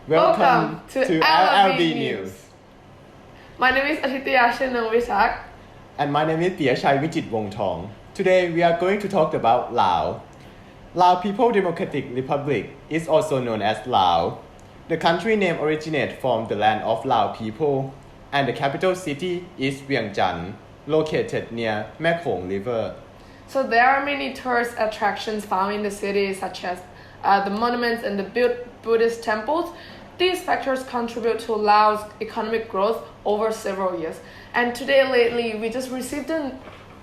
Welcome to LLB News. My name is Atitya Shenong-Visak. And my name is Piachai Vichit Wongthong. Today we are going to talk about Laos. Lao People Democratic Republic is also known as Laos. The country name originates from the land of Lao people, and the capital city is Vientiane, located near Mekong River. So there are many tourist attractions found in the city, such as the monuments and the Buddhist temples. These factors contribute to Laos' economic growth over several years. And lately, we just received the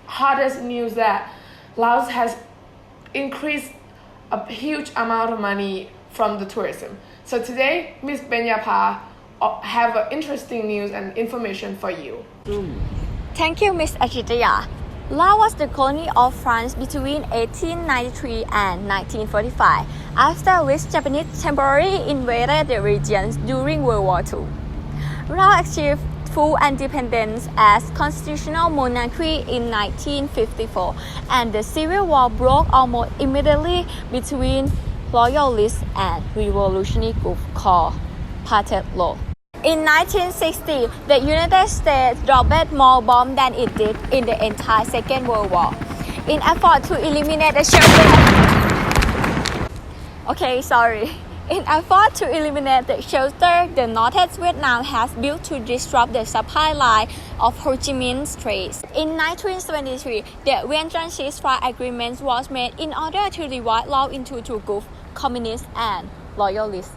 hottest news that Laos has increased a huge amount of money from the tourism. So today, Ms. Benyapa have interesting news and information for you. Thank you, Ms. Achitaya. Laos was the colony of France between 1893 and 1945, after which Japanese temporarily invaded the regions during World War II. Laos achieved full independence as constitutional monarchy in 1954, and the civil war broke almost immediately between loyalists and revolutionary groups called Pathet Lao. In 1960, the United States dropped more bombs than it did in the entire Second World War. In effort to eliminate the shelter, the Northeast Vietnam has built to disrupt the supply line of Ho Chi Minh Straits. In 1973, the Vientiane ceasefire agreement was made in order to divide Laos into two groups, communists and loyalists.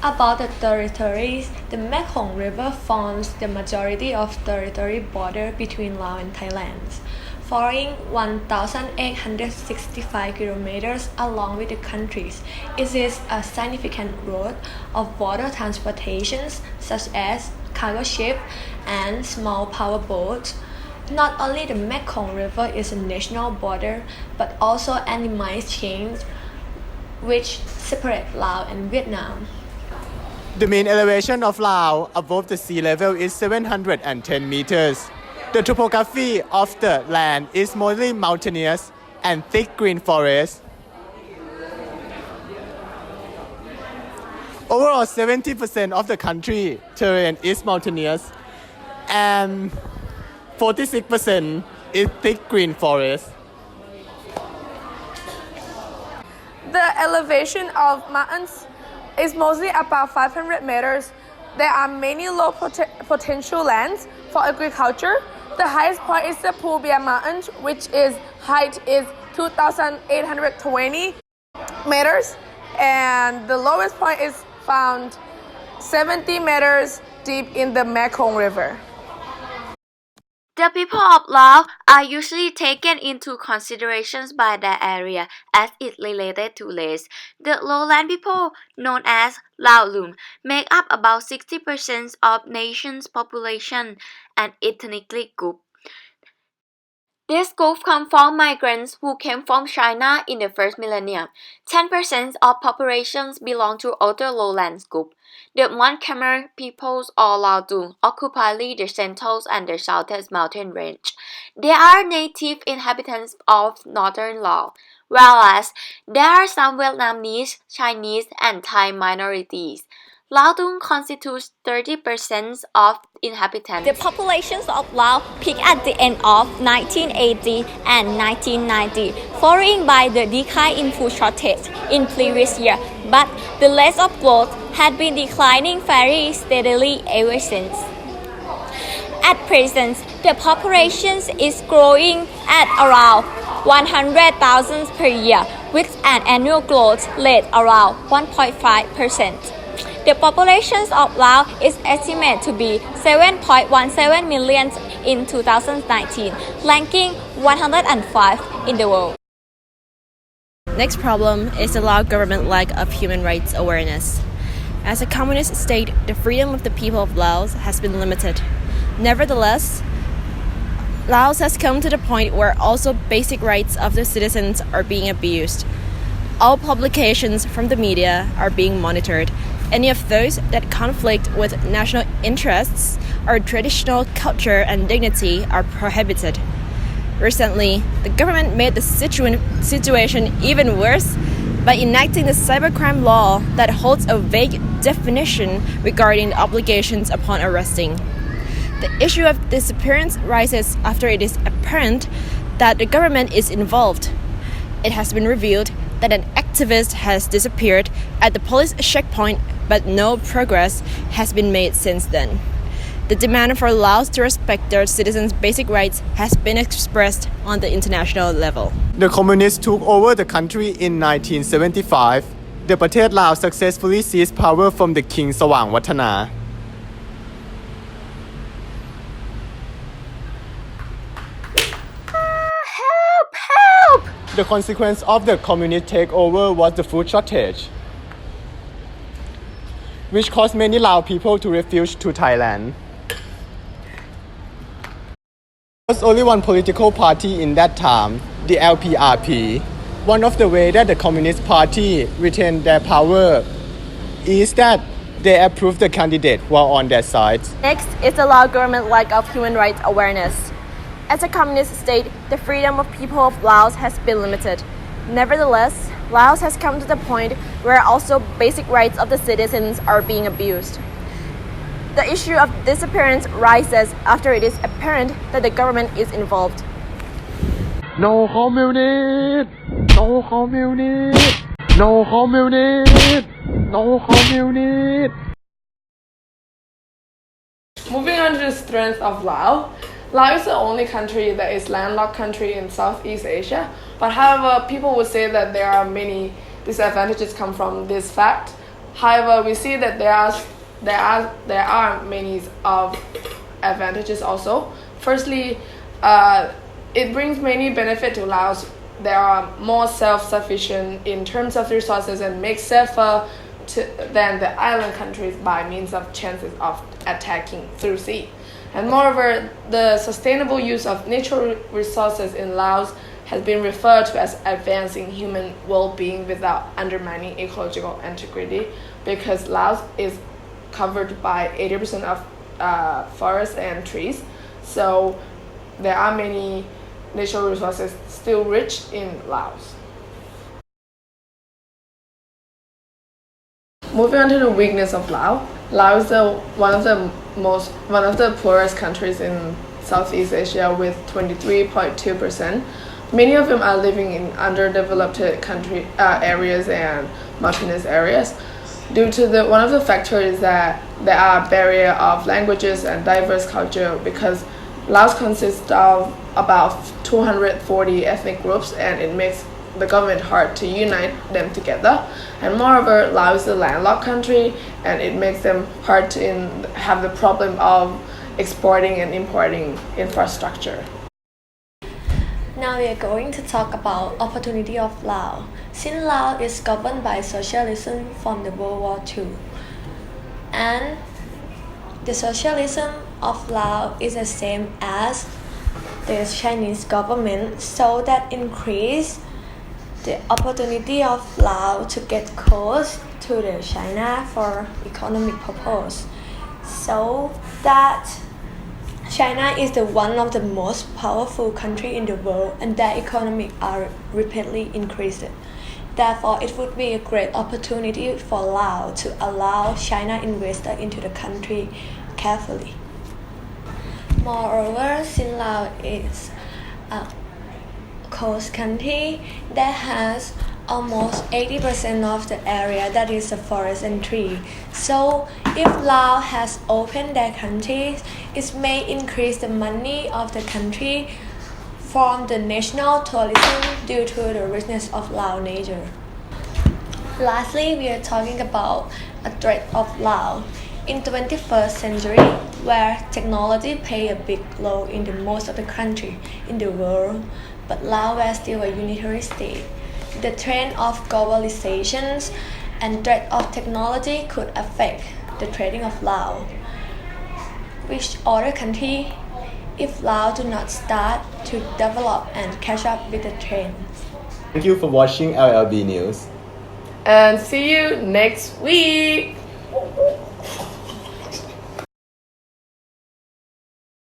About the territories, the Mekong River forms the majority of territory border between Laos and Thailand, following 1,865 kilometers along with the countries. It is a significant route of water transportations such as cargo ship and small power boats. Not only the Mekong River is a national border, but also enemy chains which separate Laos and Vietnam. The mean elevation of Laos above the sea level is 710 meters. The topography of the land is mostly mountainous and thick green forest. Overall, 70% of the country terrain is mountainous and 46% is thick green forest. The elevation of mountains is mostly about 500 meters. There are many low potential lands for agriculture. The highest point is the Phu Bia Mountain, which is height is 2,820 meters, and the lowest point is found 70 meters deep in the Mekong River. The people of Laos are usually taken into considerations by their area as it related to race. The lowland people, known as Lao Lum, make up about 60% of nation's population and ethnically group. This group comes from migrants who came from China in the first millennium. 10% of populations belong to other lowlands group. The Mon Khmer peoples or Lao Dung occupy the central and the southeast mountain range. They are native inhabitants of northern Laos, whereas there are some Vietnamese, Chinese, and Thai minorities. Lao Dung constitutes 30% of inhabitants. The populations of Laos peaked at the end of 1980 and 1990, followed by the decline in food shortage in previous year, but the rate of growth had been declining very steadily ever since. At present, the population is growing at around 100,000 per year, with an annual growth rate around 1.5%. The population of Laos is estimated to be 7.17 million in 2019, ranking 105 in the world. Next problem is the Lao government lack of human rights awareness. As a communist state, the freedom of the people of Laos has been limited. Nevertheless, Laos has come to the point where also basic rights of the citizens are being abused. All publications from the media are being monitored. Any of those that conflict with national interests or traditional culture and dignity are prohibited. Recently, the government made the situation even worse by enacting the cybercrime law that holds a vague definition regarding the obligations upon arresting. The issue of disappearance rises after it is apparent that the government is involved. It has been revealed that an activist has disappeared at the police checkpoint, but no progress has been made since then. The demand for Laos to respect their citizens' basic rights has been expressed on the international level. The communists took over the country in 1975. The ประเทศลาว successfully seized power from the King สว่างวัฒนา Help! The consequence of the communist takeover was the food shortage, which caused many Lao people to refuse to Thailand. There was only one political party in that time, the LPRP. One of the ways that the Communist Party retained their power is that they approved the candidate who are on their side. Next is the Lao government lack of human rights awareness. As a communist state, the freedom of people of Laos has been limited. Nevertheless, Laos has come to the point where also basic rights of the citizens are being abused. The issue of disappearance rises after it is apparent that the government is involved. No communist! No communist! No communist! No communist! Moving on to the strength of Laos. Laos is the only country that is landlocked country in Southeast Asia. But however, people would say that there are many disadvantages come from this fact. However, we see that there are many of advantages also. Firstly, it brings many benefit to Laos. They are more self-sufficient in terms of resources and make safer than the island countries by means of chances of attacking through sea. And moreover, the sustainable use of natural resources in Laos has been referred to as advancing human well-being without undermining ecological integrity, because Laos is covered by 80% of forests and trees. So there are many natural resources still rich in Laos. Moving on to the weakness of Laos. Laos is one of the poorest countries in Southeast Asia with 23.2%. Many of them are living in underdeveloped areas and mountainous areas. Due to one of the factors is that there are barrier of languages and diverse culture, because Laos consists of about 240 ethnic groups, and it makes the government hard to unite them together. And moreover, Laos is a landlocked country, and it makes them hard to have the problem of exporting and importing infrastructure. Now we are going to talk about opportunity of Laos. Since Laos is governed by socialism from the World War II, and the socialism of Laos is the same as the Chinese government, so that increase the opportunity of Laos to get close to the China for economic purpose, so that China is one of the most powerful country in the world, and their economy are rapidly increasing. Therefore, it would be a great opportunity for Laos to allow China investor into the country carefully. Moreover, since Laos is a coast country that has almost 80% of the area that is a forest and tree. So if Laos has opened their country, it may increase the money of the country from the national tourism due to the richness of Laos nature. Lastly, we are talking about a threat of Laos. In 21st century, where technology play a big role in the most of the country in the world, but Laos was still a unitary state. The trend of globalization and threat of technology could affect the trading of Laos. Which other country, if Laos do not start to develop and catch up with the trend? Thank you for watching LLB News. And see you next week!